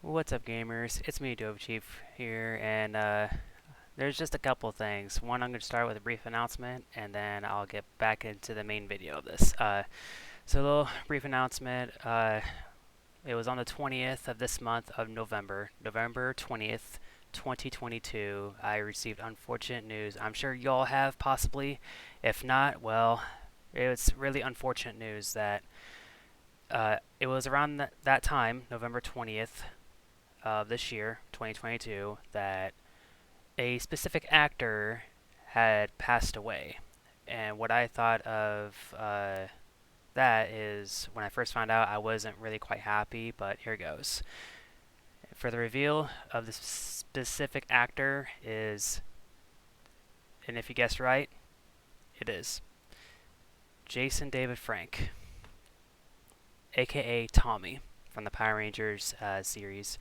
What's up, gamers? It's me, Dove Chief here, and there's just a couple things. One, I'm going to start with a brief announcement, and then I'll get back into the main video of this. So, a little brief announcement. It was on the 20th of this month of November, November 20th, 2022. I received unfortunate news. I'm sure y'all have, possibly. If not, well, it's really unfortunate news that it was around that time, November 20th of this year, 2022, that a specific actor had passed away. And what I thought of that is when I first found out, I wasn't really quite happy, but here goes. For the reveal of the specific actor is, and if you guessed right, it is Jason David Frank, aka Tommy from the Power Rangers series.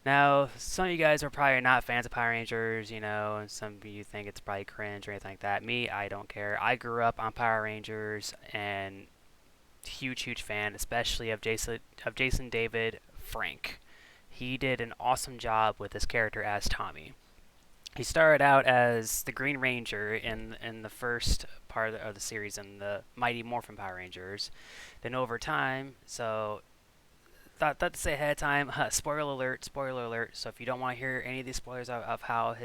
Now, some of you guys are probably not fans of Power Rangers, and some of you think it's probably cringe or anything like that. Me, I don't care. I grew up on Power Rangers and huge fan, especially of Jason David Frank. He did an awesome job with his character as Tommy. He started out as the Green Ranger in the first part of the series in the Mighty Morphin Power Rangers. Then over time, so thought to say ahead of time. Spoiler alert! Spoiler alert! So if you don't want to hear any of these spoilers of how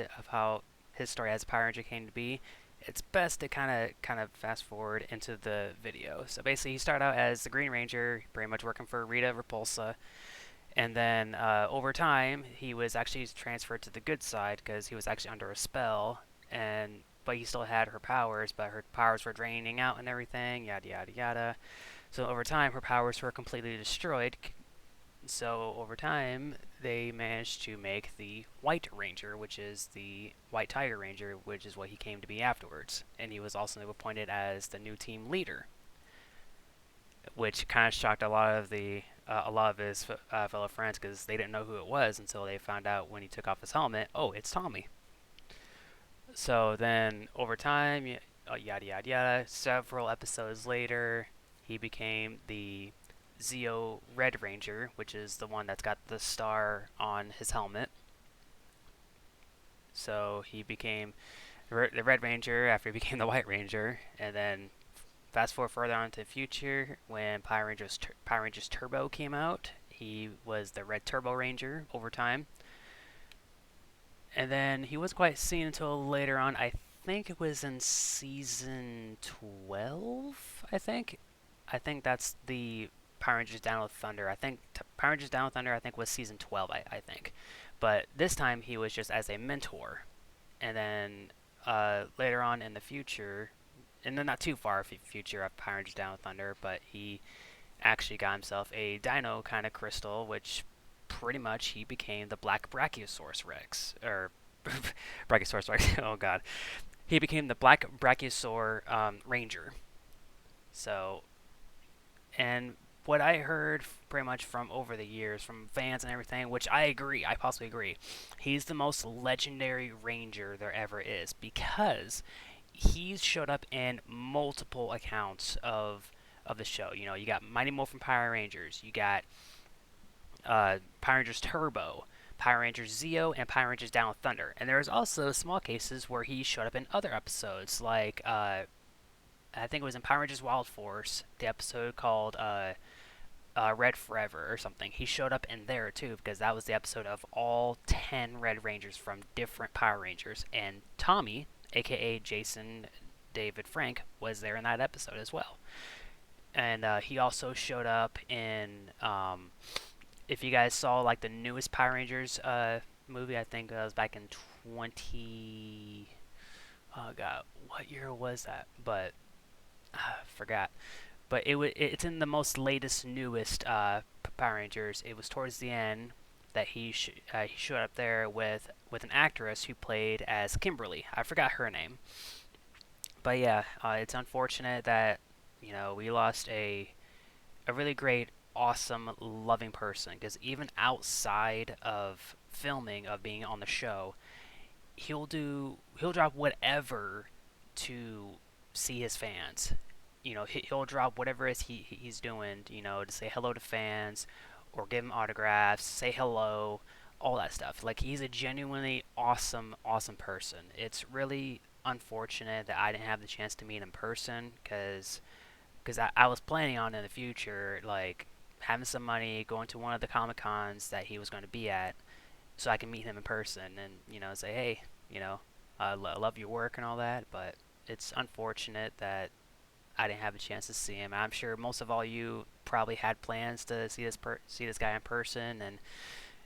his story as a Power Ranger came to be, it's best to kind of fast forward into the video. So basically, he started out as the Green Ranger, pretty much working for Rita Repulsa, and then over time, he was actually transferred to the good side because he was actually under a spell, and but he still had her powers, but her powers were draining out and everything, yada yada yada. So over time, her powers were completely destroyed. So over time, they managed to make the White Ranger, which is the White Tiger Ranger, which is what he came to be afterwards. And he was also appointed as the new team leader, which kind of shocked a lot of his fellow friends because they didn't know who it was until they found out when he took off his helmet. Oh, it's Tommy. So then over time, yada yada yada. Several episodes later, he became the Zeo Red Ranger, which is the one that's got the star on his helmet. So he became the Red Ranger after he became the White Ranger, and then fast forward further on to the future when Power Rangers Turbo came out. He was the Red Turbo Ranger over time, and then he wasn't quite seen until later on. I think it was in season 12. I think that's the Power Rangers Down with Thunder. I think Power Rangers Down with Thunder, I think, was season 12, I think. But this time he was just as a mentor. And then later on in the future, and then not too far future of Power Rangers Down with Thunder, but he actually got himself a dino kind of crystal, which pretty much he became the Black Brachiosaurus Rex. Or Brachiosaurus Rex, oh god. He became the Black Brachiosaur Ranger. So, and what I heard pretty much from over the years from fans and everything, which I agree, I possibly agree, he's the most legendary ranger there ever is because he's showed up in multiple accounts of the show. You got Mighty Morphin Power Rangers, you got Power Rangers Turbo, Power Rangers Zeo, and Power Rangers Down with Thunder. And there's also small cases where he showed up in other episodes, like I think it was in Power Rangers Wild Force, the episode called Red Forever or something. He showed up in there too because that was the episode of all 10 Red Rangers from different Power Rangers. And Tommy, aka Jason David Frank, was there in that episode as well. And he also showed up in, if you guys saw like the newest Power Rangers movie, I think it was back in 20. Oh god, what year was that? But forgot. But it's in the most latest, newest Power Rangers. It was towards the end that he showed up there with an actress who played as Kimberly. I forgot her name. But yeah, it's unfortunate that we lost a really great, awesome, loving person. Because even outside of filming, of being on the show, he'll drop whatever to see his fans. He'll drop whatever it is he's doing, to say hello to fans, or give him autographs, say hello, all that stuff. Like, he's a genuinely awesome, awesome person. It's really unfortunate that I didn't have the chance to meet him in person, because I was planning on in the future, like, having some money, going to one of the Comic Cons that he was going to be at, so I can meet him in person and, say, hey, I love your work and all that, but it's unfortunate that I didn't have a chance to see him. I'm sure most of all you probably had plans to see this guy in person, and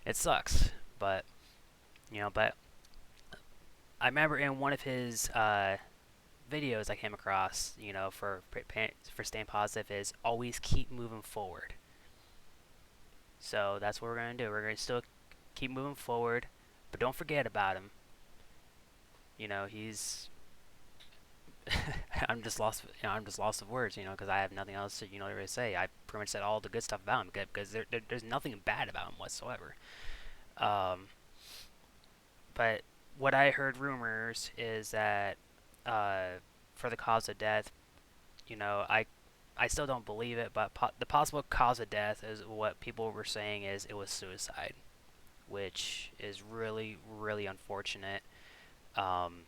it sucks. But but I remember in one of his videos I came across, for staying positive, is always keep moving forward. So that's what we're gonna do. We're gonna still keep moving forward, but don't forget about him. He's I'm just lost. I'm just lost of words. Because I have nothing else to really say. I pretty much said all the good stuff about him because there's nothing bad about him whatsoever. Um, but what I heard rumors is that for the cause of death, I still don't believe it, but the possible cause of death is what people were saying is it was suicide, which is really really unfortunate. Um,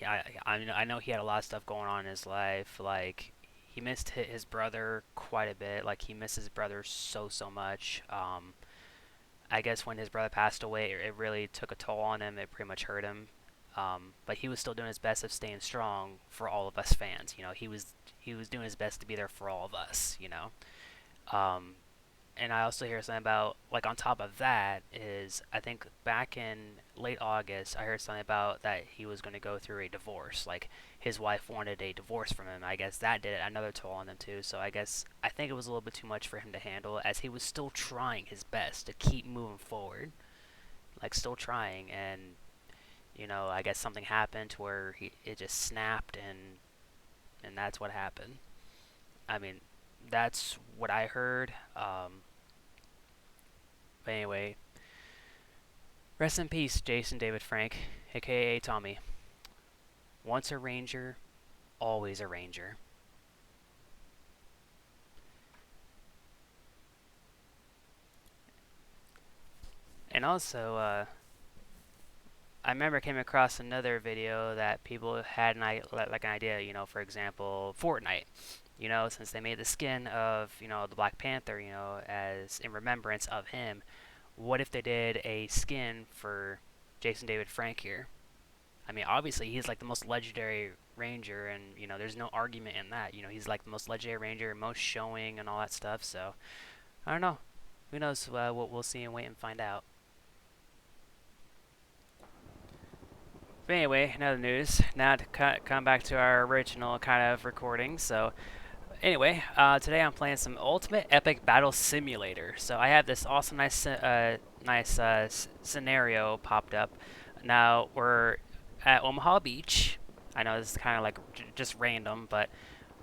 yeah, I know he had a lot of stuff going on in his life. Like, he missed his brother quite a bit. Like, he missed his brother so much. I guess when his brother passed away, it really took a toll on him. It pretty much hurt him. But he was still doing his best of staying strong for all of us fans. He was doing his best to be there for all of us. Um, and I also hear something about, like, on top of that is, I think back in late August, I heard something about that he was going to go through a divorce. Like, his wife wanted a divorce from him. I guess that did another toll on him too. So I think it was a little bit too much for him to handle, as he was still trying his best to keep moving forward, like, still trying. And I guess something happened to where it just snapped, and that's what happened. I mean, that's what I heard. But anyway, rest in peace, Jason David Frank, aka Tommy. Once a Ranger, always a Ranger. And also, I remember I came across another video that people had like an idea, for example, Fortnite. Since they made the skin of, the Black Panther, as in remembrance of him, what if they did a skin for Jason David Frank here? I mean, obviously he's like the most legendary ranger, and there's no argument in that. He's like the most legendary ranger, most showing, and all that stuff. So I don't know. Who knows? What we'll see and wait and find out. But anyway, another news. Now to come back to our original kind of recording. So anyway, today I'm playing some Ultimate Epic Battle Simulator. So I have this awesome, nice scenario popped up. Now we're at Omaha Beach. I know this is kind of like just random, but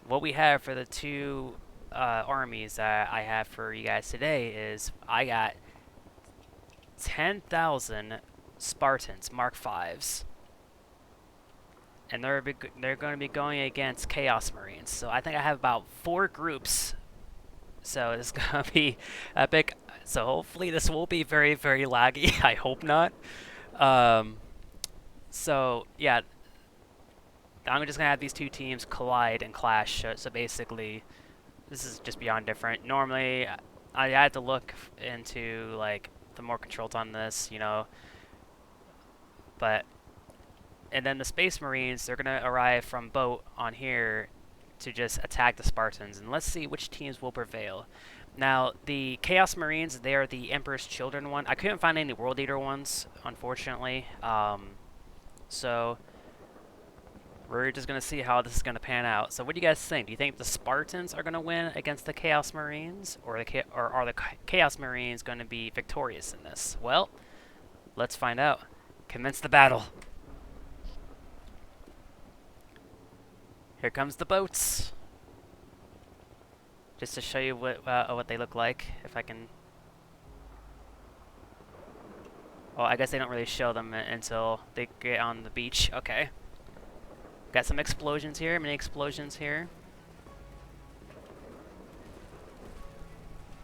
what we have for the two armies that I have for you guys today is I got 10,000 Spartans Mark Fives, and they're going to be going against Chaos Marines. So I think I have about 4 groups. So it's going to be epic. So hopefully this will be very, very laggy. I hope not. So yeah, I'm just going to have these two teams collide and clash. So basically, this is just beyond different. Normally, I had to look into like the more controls on this, but and then the Space Marines, they're gonna arrive from boat on here to just attack the Spartans, and let's see which teams will prevail. Now, the Chaos Marines, they are the Emperor's Children one. I couldn't find any World Eater ones, unfortunately. So we're just gonna see how this is gonna pan out. So what do you guys think? Do you think the Spartans are gonna win against the Chaos Marines, or are the Chaos Marines gonna be victorious in this? Well, let's find out. Commence the battle. Here comes the boats. Just to show you what they look like, if I can. Oh, I guess they don't really show them until they get on the beach. Okay. Got some explosions here, mini explosions here.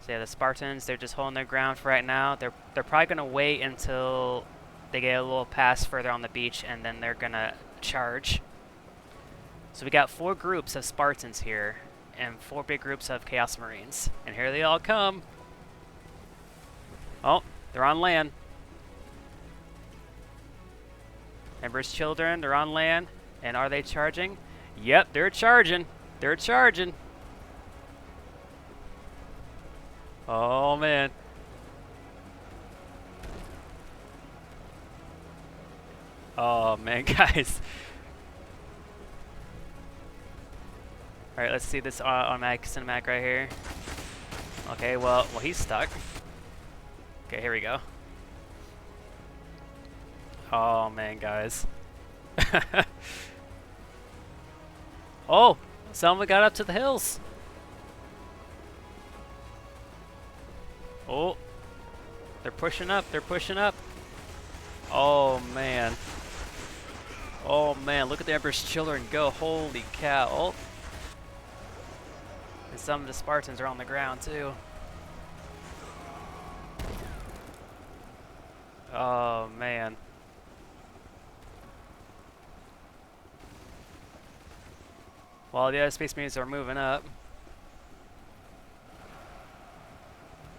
So yeah, the Spartans, they're just holding their ground for right now. They're probably gonna wait until they get a little past further on the beach, and then they're gonna charge. So we got 4 groups of Spartans here, and 4 big groups of Chaos Marines. And here they all come. Oh, they're on land. Emperor's Children, they're on land. And are they charging? Yep, they're charging. They're charging. Oh, man. Oh, man, guys. Alright, let's see this automatic cinematic right here. Okay, well, he's stuck. Okay, here we go. Oh, man, guys. Oh, someone got up to the hills. Oh, they're pushing up. They're pushing up. Oh, man. Oh, man. Look at the Emperor's Children go. Holy cow. Oh. And some of the Spartans are on the ground, too. Oh, man. While the other Space Marines are moving up.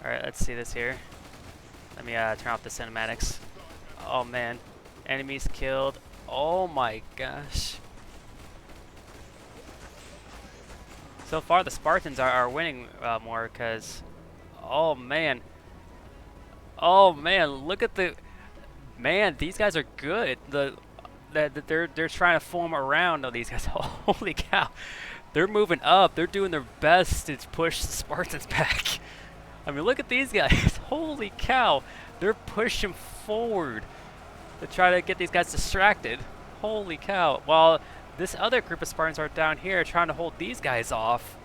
Alright, let's see this here. Let me turn off the cinematics. Oh man. Enemies killed. Oh my gosh. So far the Spartans are winning more because... Oh man. Oh man, look at the... Man, these guys are good. They're trying to form around these guys. Holy cow. They're moving up. They're doing their best to push the Spartans back. I mean, look at these guys. Holy cow. They're pushing forward to try to get these guys distracted. Holy cow. While this other group of Spartans are down here trying to hold these guys off.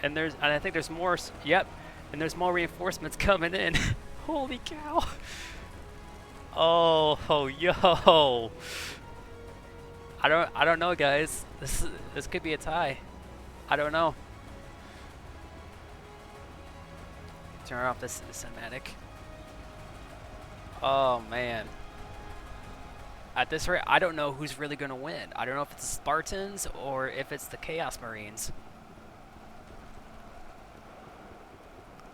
And I think there's more. Yep. And there's more reinforcements coming in. Holy cow. Oh, yo. I don't know, guys. This could be a tie. I don't know. Turn off this cinematic. Oh man. At this rate, I don't know who's really gonna win. I don't know if it's the Spartans or if it's the Chaos Marines.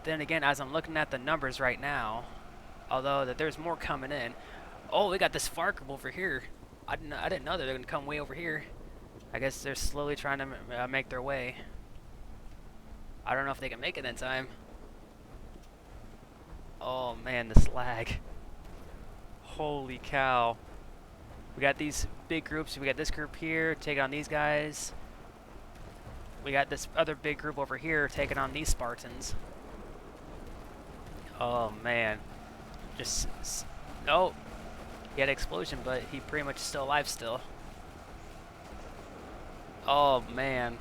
Then again, as I'm looking at the numbers right now, although that there's more coming in. Oh, we got this FARC group over here. I didn't know that they're gonna come way over here. I guess they're slowly trying to make their way. I don't know if they can make it in time. Oh man, this lag. Holy cow. We got these big groups. We got this group here taking on these guys. We got this other big group over here taking on these Spartans. Oh man. Oh. He had an explosion, but he pretty much is still alive still. Oh man.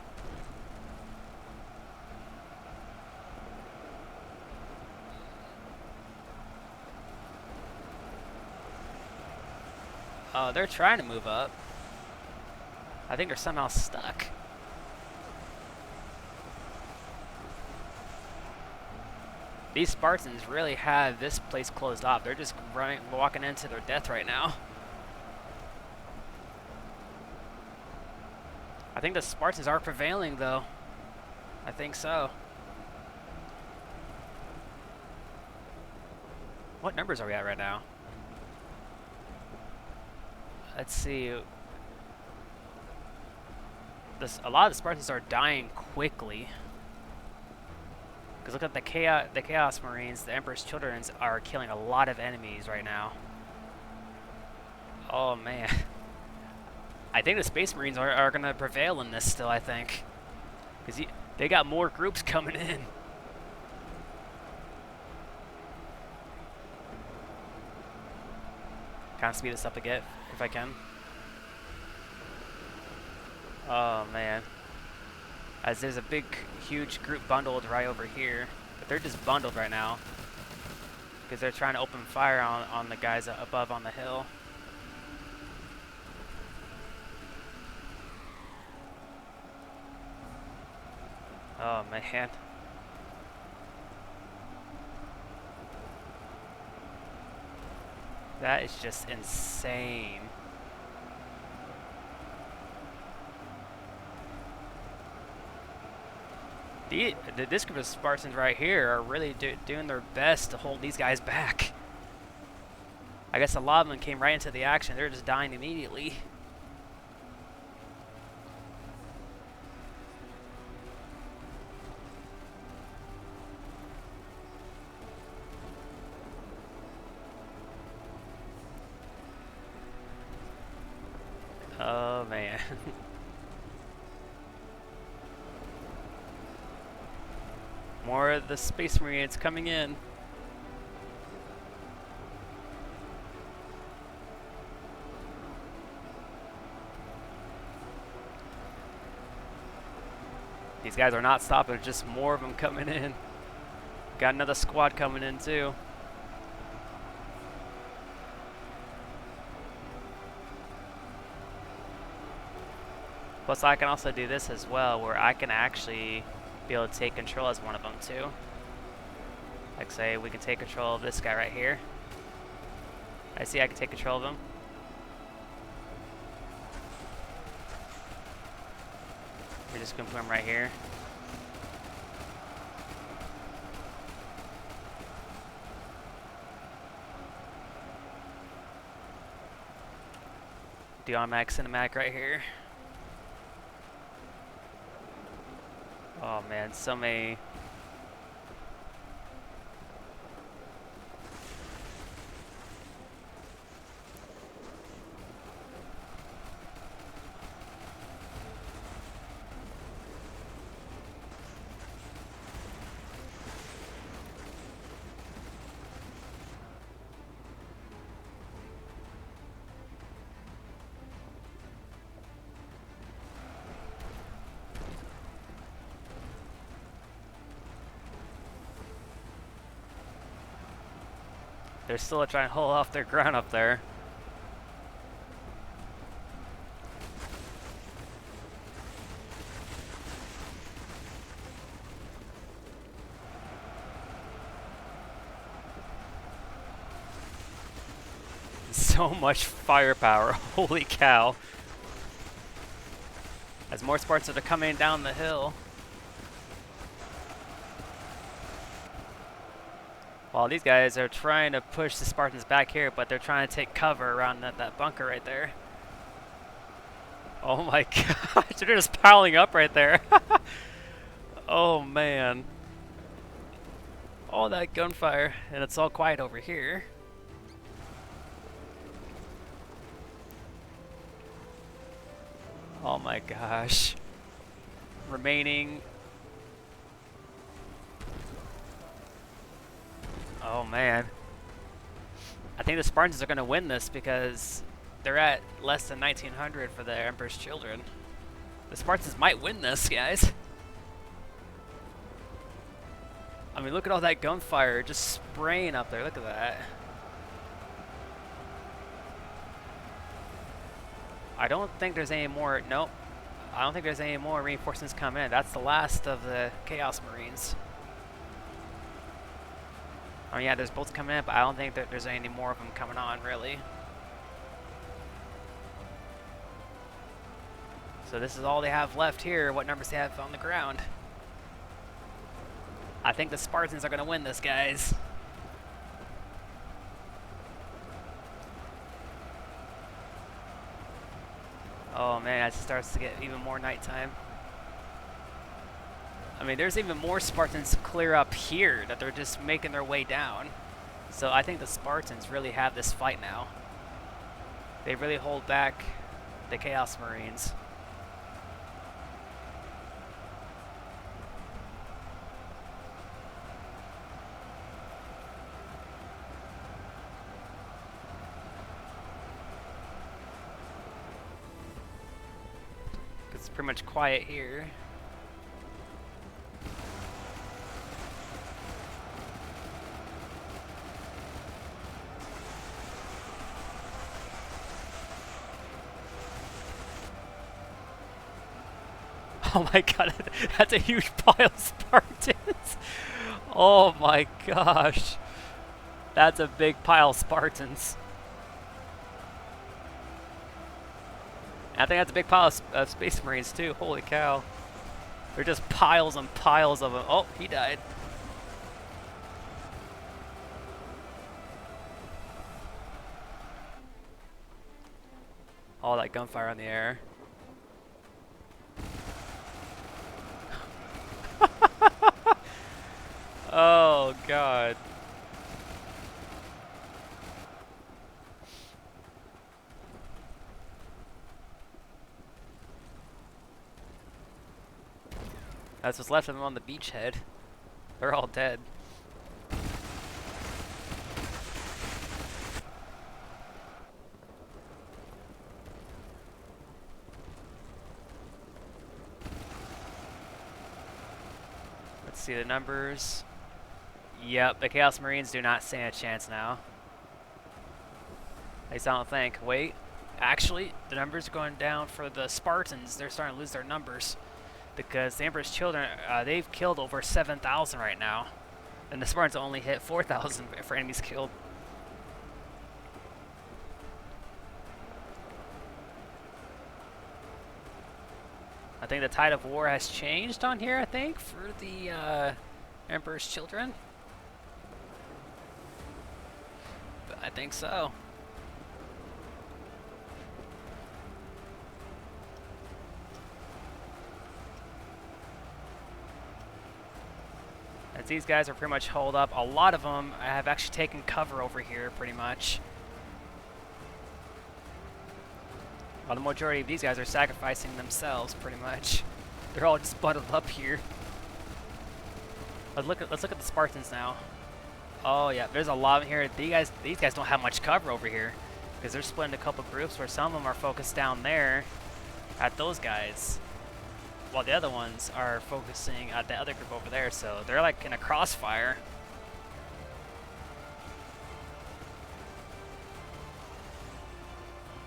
Oh, they're trying to move up. I think they're somehow stuck. These Spartans really have this place closed off. They're just walking into their death right now. I think the Spartans are prevailing, though. I think so. What numbers are we at right now? Let's see. A lot of the Spartans are dying quickly. Because look at the Chaos Marines, the Emperor's Children are killing a lot of enemies right now. Oh man. I think the Space Marines are going to prevail in this still, I think. Because they got more groups coming in. Kind of speed this up a bit, if I can. Oh man. As there's a big, huge group bundled right over here. But they're just bundled right now. Because they're trying to open fire on the guys above on the hill. Oh man. That is just insane. This group of Spartans right here are really doing their best to hold these guys back. I guess a lot of them came right into the action. They're just dying immediately. Oh, man. More of the Space Marines coming in. These guys are not stopping, just more of them coming in. Got another squad coming in too. Plus I can also do this as well, where I can actually be able to take control as one of them too. Like say we can take control of this guy right here. I see I can take control of him. We're just gonna put him right here. The automatic cinematic right here. Oh man, so many. They're still trying to hold off their ground up there. So much firepower, holy cow. As more Spartans are coming down the hill. Well, these guys are trying to push the Spartans back here, but they're trying to take cover around that bunker right there. Oh my gosh, they're just piling up right there. Oh man. All that gunfire, and it's all quiet over here. Oh my gosh. Remaining. Oh man. I think the Spartans are going to win this because they're at less than 1900 for the Emperor's Children. The Spartans might win this, guys. I mean, look at all that gunfire just spraying up there. Look at that. I don't think there's any more. Nope. I don't think there's any more reinforcements coming in. That's the last of the Chaos Marines. Oh yeah, there's bolts coming in, but I don't think that there's any more of them coming on, really. So this is all they have left here, what numbers they have on the ground. I think the Spartans are going to win this, guys. Oh man, it starts to get even more nighttime. I mean, there's even more Spartans clear up here that they're just making their way down. So I think the Spartans really have this fight now. They really hold back the Chaos Marines. It's pretty much quiet here. Oh my god, that's a huge pile of Spartans. Oh my gosh. That's a big pile of Spartans. And I think that's a big pile of Space Marines too. Holy cow. They're just piles and piles of them. Oh, he died. All that gunfire in the air. Oh, God. That's what's left of them on the beachhead. They're all dead. Let's see the numbers. Yep, the Chaos Marines do not stand a chance now. At least I don't think. Wait, actually, the numbers are going down for the Spartans. They're starting to lose their numbers. Because the Emperor's Children, they've killed over 7,000 right now. And the Spartans only hit 4,000 for enemies killed. I think the tide of war has changed on here, I think, for the Emperor's Children. But I think so. As these guys are pretty much holed up, a lot of them have actually taken cover over here, pretty much. Well, the majority of these guys are sacrificing themselves, pretty much. They're all just bundled up here. Let's look at the Spartans now. Oh yeah, there's a lot here. These guys don't have much cover over here because they're split into a couple groups where some of them are focused down there at those guys, while the other ones are focusing at the other group over there. So they're like in a crossfire.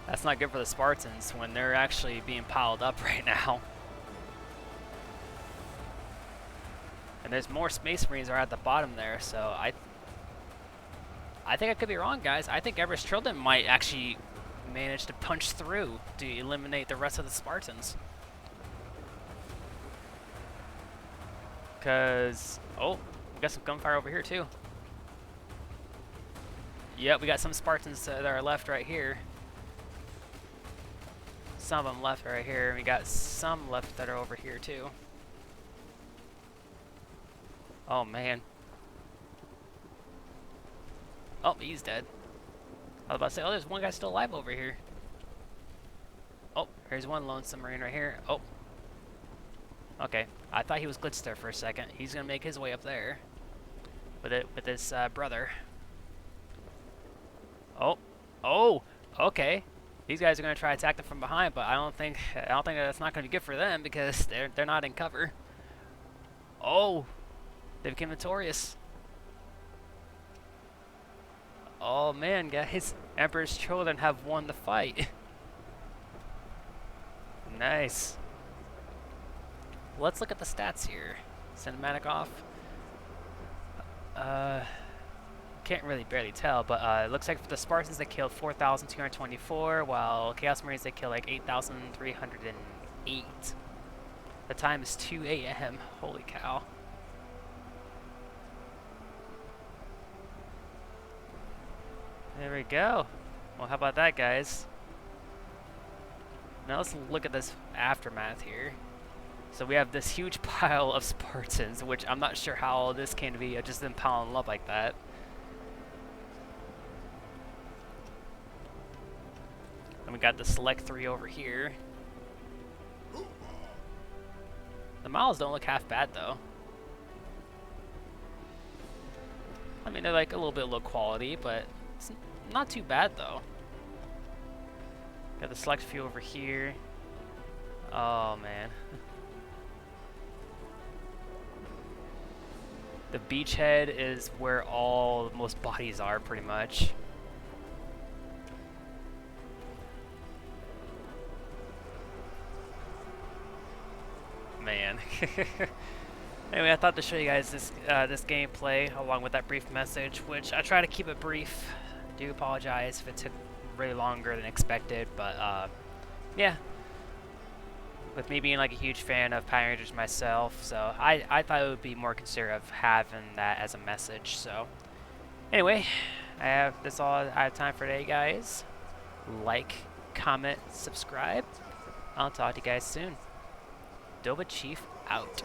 That's not good for the Spartans when they're actually being piled up right now. And there's more Space Marines are at the bottom there, so I think I could be wrong, guys. I think Emperor's Children might actually manage to punch through to eliminate the rest of the Spartans. Because, oh, we got some gunfire over here too. Yep, we got some Spartans that are left right here. Some of them left right here. We got some left that are over here too. Oh man. Oh, he's dead. I was about to say, oh, there's one guy still alive over here. Oh, here's one lonesome Marine right here. Oh. Okay, I thought he was glitched there for a second. He's gonna make his way up there with his brother. Oh, oh, okay. These guys are gonna try to attack them from behind, but I don't think that's not gonna be good for them because they're not in cover. Oh, they became victorious. Oh man, guys, Emperor's Children have won the fight. Nice. Let's look at the stats here. Cinematic off. Can't really barely tell, but it looks like for the Spartans they killed 4,224, while Chaos Marines they killed like 8,308. The time is 2 a.m. Holy cow. There we go. Well, how about that, guys? Now let's look at this aftermath here. So we have this huge pile of Spartans, which I'm not sure how this came to be. I just didn't pile them up like that. And we got the Select 3 over here. The models don't look half bad, though. I mean, they're like a little bit low quality, but it's not too bad, though. Got the Select few over here. Oh, man. The beachhead is where most bodies are, pretty much. Man. Anyway, I thought to show you guys this this gameplay along with that brief message, which I try to keep it brief. I do apologize if it took really longer than expected, but yeah. with me being like a huge fan of Power Rangers myself, so I thought it would be more considerate of having that as a message. So anyway, that's all I have time for today, guys. Like, comment, subscribe. I'll talk to you guys soon. Dova Chief out.